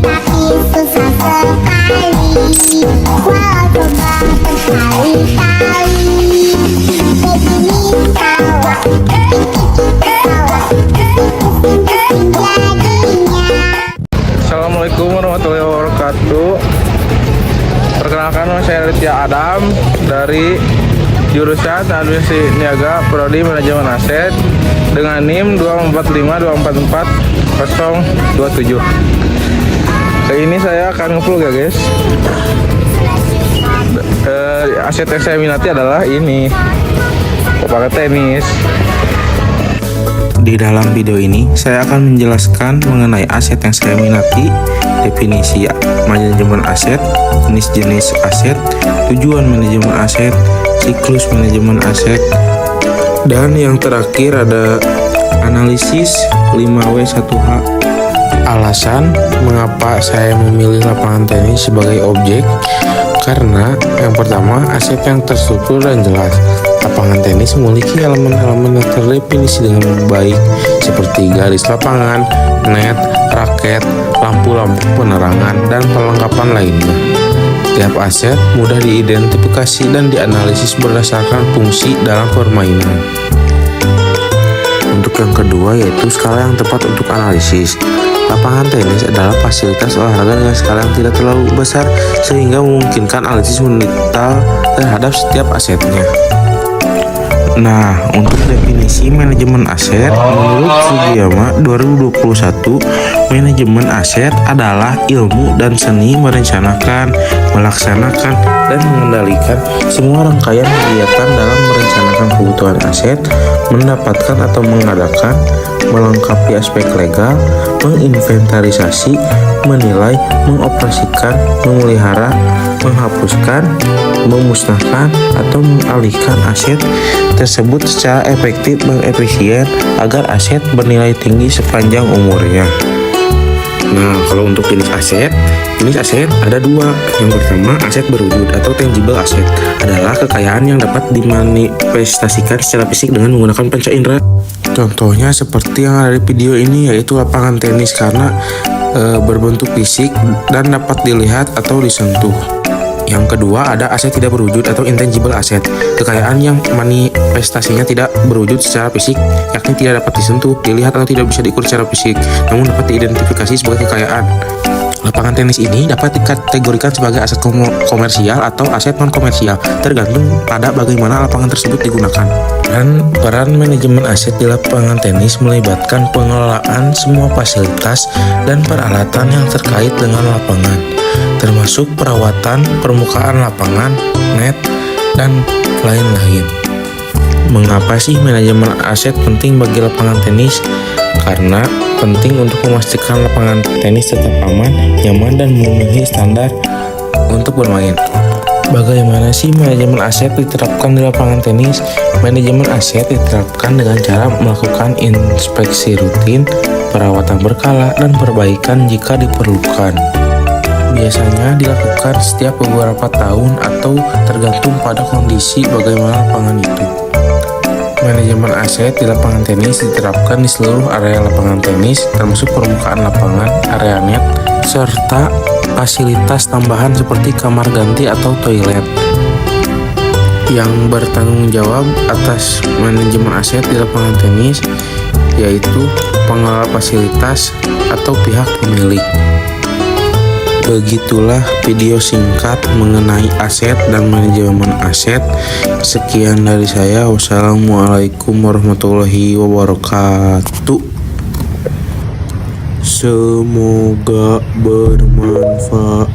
tapi susah sekali. Walau coba berkali-kali, begini tawa, jadinya. Assalamualaikum warahmatullahi wabarakatuh. Perkenalkan, saya Ritya Adam dari jurusan Administrasi Niaga Prodi Manajemen Aset dengan NIM 245244027. Kali ini saya akan nge-vlog ya guys. Aset yang saya minati adalah ini, lapangan tenis. Di dalam video ini saya akan menjelaskan mengenai aset yang saya minati, definisi manajemen aset, jenis-jenis aset, tujuan manajemen aset, siklus manajemen aset, dan yang terakhir ada analisis 5W1H. Alasan mengapa saya memilih lapangan tenis sebagai objek, karena yang pertama, aset yang terstruktur dan jelas. Lapangan tenis memiliki elemen-elemen yang terdefinisi dengan baik seperti garis lapangan, net, raket, lampu-lampu penerangan, dan perlengkapan lainnya. Tiap aset mudah diidentifikasi dan dianalisis berdasarkan fungsi dalam permainan. Untuk yang kedua yaitu skala yang tepat untuk analisis. Lapangan tenis adalah fasilitas olahraga dengan skala yang tidak terlalu besar sehingga memungkinkan analisis mendetail terhadap setiap asetnya. Nah, untuk definisi manajemen aset, menurut Sugiyama 2021, manajemen aset adalah ilmu dan seni merencanakan, melaksanakan, dan mengendalikan semua rangkaian kegiatan dalam merencanakan kebutuhan aset, mendapatkan atau mengadakan, melengkapi aspek legal, menginventarisasi, menilai, mengoperasikan, memelihara, menghapuskan, memusnahkan, atau mengalihkan aset tersebut secara efektif dan efisien agar aset bernilai tinggi sepanjang umurnya. Nah, kalau untuk jenis aset ada dua. Yang pertama, aset berwujud atau tangible asset adalah kekayaan yang dapat dimanifestasikan secara fisik dengan menggunakan panca indera. Contohnya seperti yang ada di video ini, yaitu lapangan tenis karena berbentuk fisik dan dapat dilihat atau disentuh. Yang kedua ada aset tidak berwujud atau intangible asset, kekayaan yang manifestasinya tidak berwujud secara fisik, yakni tidak dapat disentuh, dilihat atau tidak bisa diukur secara fisik, namun dapat diidentifikasi sebagai kekayaan. Lapangan tenis ini dapat dikategorikan sebagai aset komersial atau aset non-komersial, tergantung pada bagaimana lapangan tersebut digunakan. Dan peran manajemen aset di lapangan tenis melibatkan pengelolaan semua fasilitas dan peralatan yang terkait dengan lapangan, termasuk perawatan permukaan lapangan, net, dan lain-lain. Mengapa sih manajemen aset penting bagi lapangan tenis? Karena penting untuk memastikan lapangan tenis tetap aman, nyaman, dan memenuhi standar untuk bermain. Bagaimana sih manajemen aset diterapkan di lapangan tenis? Manajemen aset diterapkan dengan cara melakukan inspeksi rutin, perawatan berkala, dan perbaikan jika diperlukan. Biasanya dilakukan setiap beberapa tahun atau tergantung pada kondisi bagaimana lapangan itu. Manajemen aset di lapangan tenis diterapkan di seluruh area lapangan tenis, termasuk permukaan lapangan, area net, serta fasilitas tambahan seperti kamar ganti atau toilet. Yang bertanggung jawab atas manajemen aset di lapangan tenis yaitu pengelola fasilitas atau pihak pemilik. Begitulah video singkat mengenai aset dan manajemen aset. Sekian dari saya. Wassalamualaikum warahmatullahi wabarakatuh. Semoga bermanfaat.